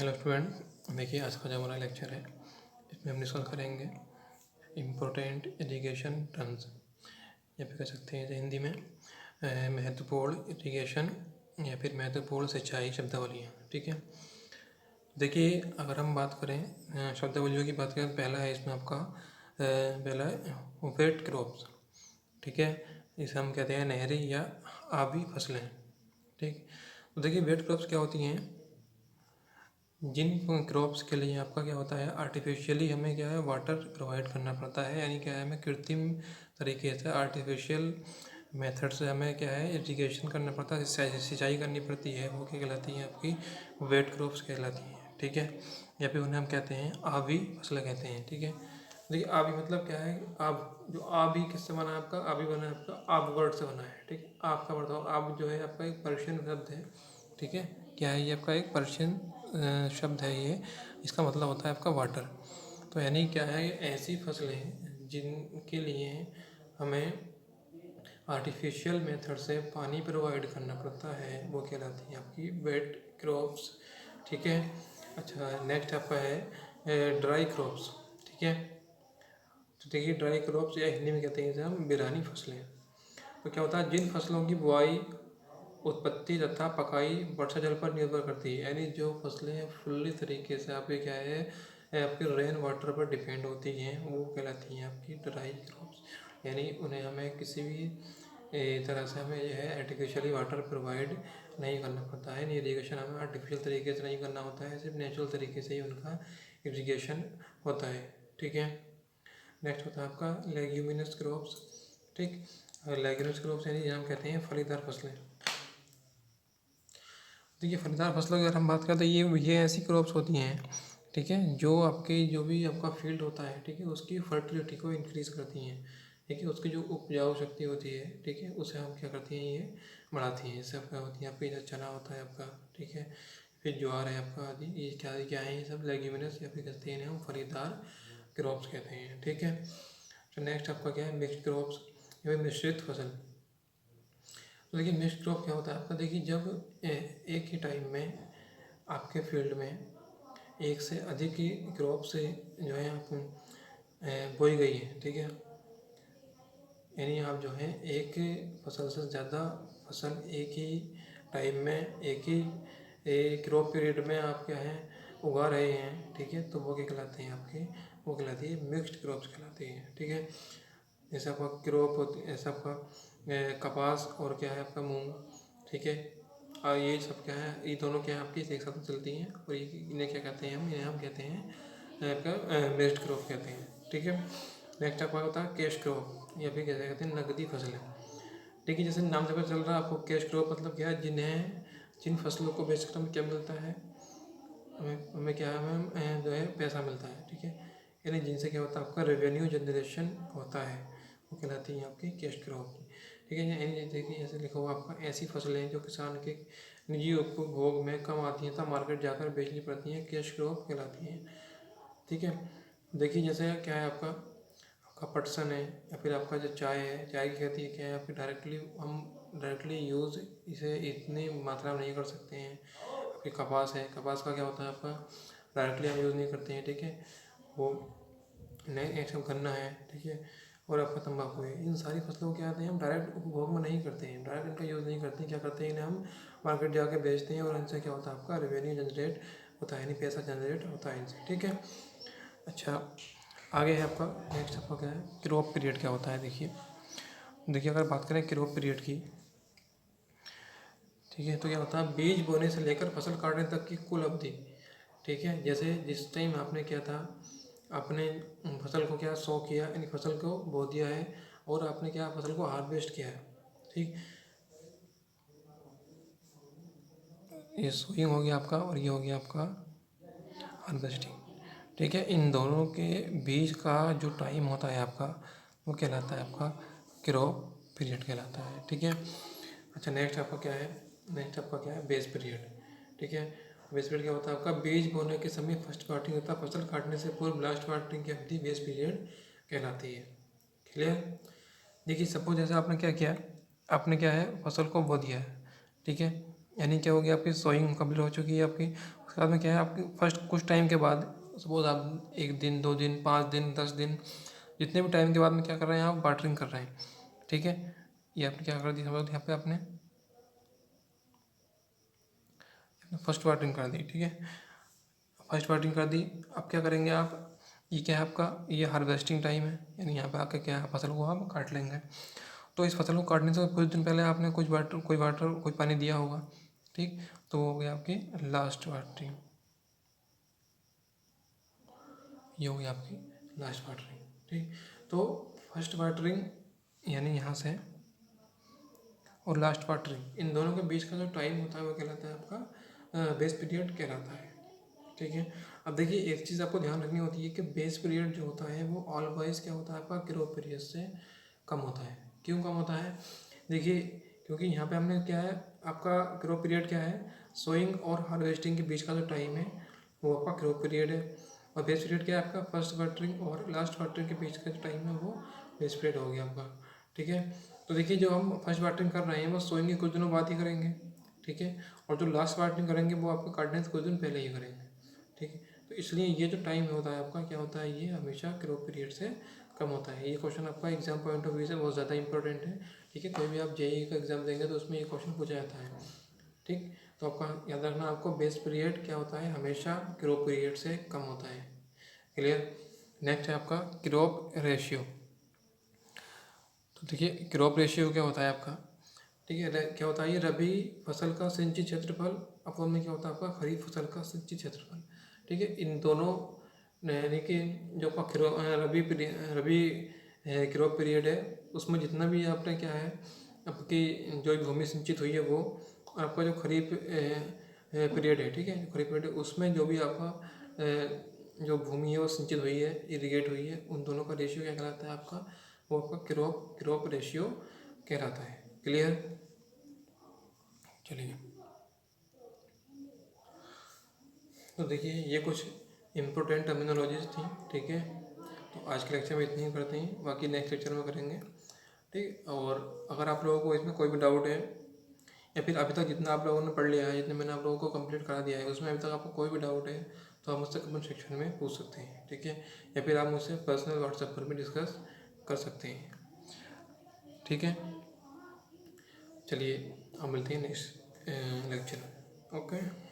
Hello student, देखिए आज का जो हमारा लेक्चर है इसमें हम डिस्कस करेंगे इम्पोर्टेंट इरिगेशन टर्म्स, या फिर कह सकते हैं हिंदी में महत्वपूर्ण इरिगेशन या फिर महत्वपूर्ण सिंचाई शब्दावलियाँ। ठीक है, देखिए अगर हम बात करें शब्दावलियों की बात करें, पहला है इसमें आपका पहला है वेट क्रॉप्स। ठीक है, इसे हम कहते हैं नहरी या आबी फसलें। ठीक, तो देखिए वेट क्रॉप्स क्या होती हैं, जिन क्रॉप्स के लिए आपका क्या होता है आर्टिफिशियली हमें क्या है वाटर प्रोवाइड करना पड़ता है, यानी क्या है हमें कृत्रिम तरीके से आर्टिफिशियल मेथड से हमें क्या है इरिगेशन करना पड़ता है, सिंचाई करनी पड़ती है, वो क्या कहलाती है आपकी वेट क्रॉप्स कहलाती हैं। ठीक है, या फिर उन्हें हम कहते हैं आबी फसलें कहते हैं। ठीक है, देखिए आबी मतलब क्या है, आब जो आबी किससे बना है आपका, आबी बना है आपका आब वर्ड से बना है। ठीक, आपका बताओ आब जो है आपका एक पर्शियन शब्द है। ठीक है, क्या है ये आपका एक पर्शियन शब्द है ये, इसका मतलब होता है आपका वाटर। तो यानी क्या है, ऐसी फसलें जिनके लिए हमें आर्टिफिशियल मेथड से पानी प्रोवाइड करना पड़ता है वो कहलाती है आपकी वेट क्रॉप्स। ठीक है, अच्छा नेक्स्ट आपका है ड्राई क्रॉप्स। ठीक है, तो देखिए ड्राई क्रॉप्स या हिंदी में कहते हैं इसे हम बिरानी फसलें। तो क्या होता है, जिन फसलों की बुआई, उत्पत्ति तथा पकाई वर्षा जल पर निर्भर करती है, यानी जो फसलें फुल्ली तरीके से आपके क्या है आपके रेन वाटर पर डिपेंड होती हैं वो कहलाती हैं आपकी ड्राई क्रॉप्स। यानी उन्हें हमें किसी भी तरह से हमें यह है आर्टिफिशियली वाटर प्रोवाइड नहीं करना पड़ता है, इरीगेशन हमें आर्टिफिशियल तरीके से नहीं करना होता है, सिर्फ नेचुरल तरीके से ही उनका इरीगेशन होता है। ठीक है, नेक्स्ट होता है आपका लेग्यूमिनस क्रॉप्स। ठीक, लेग्यूमिनस क्रॉप्स यानी हम कहते हैं फलीदार फसलें। तो ये फलीदार फसलों की अगर हम बात करें तो ये ऐसी क्रॉप्स होती हैं, ठीक है, जो आपके जो भी आपका फील्ड होता है, ठीक है, उसकी फर्टिलिटी को इंक्रीज़ करती हैं। ठीक है, उसकी जो उपजाऊ शक्ति होती है, ठीक है, उसे हम क्या करती हैं ये बढ़ाती हैं। इससे क्या होती है आपकी जो चना होता है आपका, ठीक है, फिर ज्वार है आपका आदि, ये क्या है, ये सब लेग्यूमिनस या फिर कहते हैं हम फलीदार क्रॉप्स कहते हैं। ठीक है, तो नेक्स्ट आपका क्या है मिक्स्ड क्रॉप्स या फिर मिश्रित फसल। तो देखिए मिक्स्ड क्रॉप क्या होता है आपका, देखिए जब एक ही टाइम में आपके फील्ड में एक से अधिक ही क्रॉप से जो है आप बोई गई है। ठीक है, यानी आप जो है एक फसल से ज़्यादा फसल एक ही टाइम में एक ही क्रॉप पीरियड में आप क्या है उगा रहे हैं। ठीक है, तो वो क्या कहलाते हैं आपके, वो कहलाती है मिक्स्ड क्रॉप्स कहलाती है। ठीक है, जैसे आपका क्रॉप होती है, ऐसा आपका कपास और क्या है आपका मूंग। ठीक है, और ये सब क्या है, ये दोनों क्या है आपकी एक साथ चलती हैं, और ये इन्हें क्या कहते हैं इन्हें हम कहते हैं आपका मिक्स्ड क्रॉप कहते हैं। ठीक है, नेक्स्ट आपका होता है कैश क्रॉप या फिर कैसे कहते हैं नकदी फसलें। ठीक है, जैसे नाम से पता चल रहा है आपको कैश क्रॉप मतलब क्या है, जिन फसलों को बेचकर हमें क्या मिलता है, हमें क्या है हमें जो है पैसा मिलता है। ठीक है, यानी जिनसे क्या होता है आपका रेवेन्यू जनरेशन होता है, वो कहलाती हैं आपकी कैश क्रॉप। ठीक है, यानी देखिए ऐसे लिखा हुआ आपका ऐसी फसलें जो किसान के निजी उपभोग में कम आती हैं तब मार्केट जाकर बेचनी पड़ती हैं, कैश क्रॉप कहलाती हैं। ठीक है, देखिए जैसे क्या है आपका पटसन है या फिर आपका जो चाय है, चाय की खेती क्या है आपकी डायरेक्टली यूज़ इसे इतनी मात्रा में नहीं कर सकते हैं। आपकी कपास है, कपास का क्या होता है आपका डायरेक्टली हम यूज़ नहीं करते हैं। ठीक है, वो नेक्स्ट हम गन्ना है, ठीक है, और आपका तंबाकू है, इन सारी फसलों को क्या आते हैं हम डायरेक्ट उपभोग में नहीं करते हैं, डायरेक्ट इनका यूज़ नहीं करते हैं। क्या करते हैं इन्हें हम मार्केट जाके बेचते हैं और इनसे क्या होता है आपका रेवेन्यू जनरेट होता है, यानी पैसा जनरेट होता है इनसे। ठीक है, अच्छा आगे है आपका नेक्स्ट आपका क्या है क्रॉप पीरियड क्या होता है। देखिए अगर बात करें क्रॉप पीरियड की, ठीक है, तो क्या होता है बीज बोने से लेकर फसल काटने तक की कुल अवधि। ठीक है, जैसे जिस टाइम आपने क्या था आपने फसल को क्या सो किया, यानी फसल को बो दिया है, और आपने क्या फसल को हार्वेस्ट किया है। ठीक, ये सोइंग हो गया आपका और ये हो गया आपका हार्वेस्टिंग। ठीक है, इन दोनों के बीच का जो टाइम होता है आपका वो कहलाता है आपका क्रॉप पीरियड कहलाता है। ठीक है, अच्छा नेक्स्ट आपका क्या है, नेक्स्ट आपका क्या है बेस पीरियड। ठीक है, बेस पीरियड क्या होता है आपका बीज बोने के समय फर्स्ट काटिंग होता है, फसल काटने से पूर्व लास्ट काटिंग की अवधि बेस पीरियड कहलाती है। क्लियर, देखिए सपोज जैसे आपने क्या किया, आपने क्या है फसल को बो दिया है। ठीक है, यानी क्या हो गया, आपकी सोइंग कंप्लीट हो चुकी है आपकी। उसके बाद में क्या है, आपकी फर्स्ट कुछ टाइम के बाद, सपोज आप 1 दिन 2 दिन 5 दिन 10 दिन, जितने भी टाइम के बाद में क्या कर रहे हैं, आप वाटरिंग कर रहे हैं, ठीक है। ये आपने क्या कर दी, समझ यहाँ पे आपने फर्स्ट वाटरिंग कर दी, ठीक है। फर्स्ट वाटरिंग कर दी। अब क्या करेंगे आप, ये क्या है आपका, ये हार्वेस्टिंग टाइम है, यानी यहाँ पे आके क्या है, फसल को आप काट लेंगे। तो इस फसल को काटने से कुछ दिन पहले आपने कुछ वाटर कोई पानी दिया होगा, ठीक। तो वो हो गया आपकी लास्ट वाटरिंग, ये हो गई आपकी लास्ट वाटरिंग, ठीक। तो फर्स्ट वाटरिंग यानी यहाँ से, और लास्ट वाटरिंग, इन दोनों के बीच का जो टाइम होता है वो कहलाता है आपका बेस पीरियड कहलाता है, ठीक है। अब देखिए एक चीज़ आपको ध्यान रखनी होती है कि बेस पीरियड जो होता है वो ऑलवेज क्या होता है, आपका क्रॉप पीरियड से कम होता है। क्यों कम होता है, देखिए क्योंकि यहाँ पे हमने क्या है, आपका क्रॉप पीरियड क्या है, सोइंग और हार्वेस्टिंग के बीच का जो टाइम है वो आपका क्रॉप पीरियड है। और बेस पीरियड क्या है आपका, फर्स्ट वाटरिंग और लास्ट वाटरिंग के बीच का जो टाइम है वो बेस पीरियड हो गया आपका, ठीक है। तो देखिए जो हम फर्स्ट वाटरिंग कर रहे हैं वो सोइंग के कुछ दिनों बाद ही करेंगे, ठीक है। और जो लास्ट वाटरिंग करेंगे वो आपको काटने से कुछ दिन पहले ही करेंगे, ठीक है। तो इसलिए ये जो टाइम होता है आपका क्या होता है, ये हमेशा क्रॉप पीरियड से कम होता है। ये क्वेश्चन आपका एग्जाम पॉइंट ऑफ व्यू से बहुत ज़्यादा इंपॉर्टेंट है, ठीक है। कोई भी आप जेईई का एग्जाम देंगे तो उसमें ये क्वेश्चन पूछा जाता है, ठीक। तो आपका याद रखना, आपको बेस पीरियड क्या होता है, हमेशा क्रॉप पीरियड से कम होता है, क्लियर। नेक्स्ट है आपका क्रॉप रेशियो। तो देखिए क्रॉप रेशियो क्या होता है आपका, ठीक है। क्या होता है, ये रबी फसल का सिंचित क्षेत्रफल अपॉन में क्या होता है आपका खरीफ फसल का सिंचित क्षेत्रफल, ठीक है। इन दोनों यानी कि जो आपका रबी क्रॉप पीरियड है उसमें जितना भी आपने क्या है, आपकी जो भूमि सिंचित हुई है वो, और आपका जो खरीफ पीरियड है, ठीक है, खरीफ पीरियड है उसमें जो भी आपका जो भूमि है वो सिंचित हुई है, इरीगेट हुई है, उन दोनों का रेशियो क्या कहलाता है आपका, वो आपका क्रॉप रेशियो कहलाता है, क्लियर। चलिए, तो देखिए ये कुछ इम्पोर्टेंट टर्मिनोलॉजीज थी, ठीक है। तो आज के लेक्चर में इतनी ही करते हैं, बाकी नेक्स्ट लेक्चर में करेंगे, ठीक। और अगर आप लोगों को इसमें कोई भी डाउट है, या फिर अभी तक जितना आप लोगों ने पढ़ लिया है, जितने मैंने आप लोगों को कंप्लीट करा दिया है, उसमें अभी तक आपको कोई भी डाउट है तो आप मुझसे कमेंट सेक्शन में पूछ सकते हैं, ठीक है। या फिर आप मुझसे पर्सनल व्हाट्सएप पर भी डिस्कस कर सकते हैं, ठीक है। चलिए अब मिलते हैं नेक्स्ट लेक्चर में, ओके।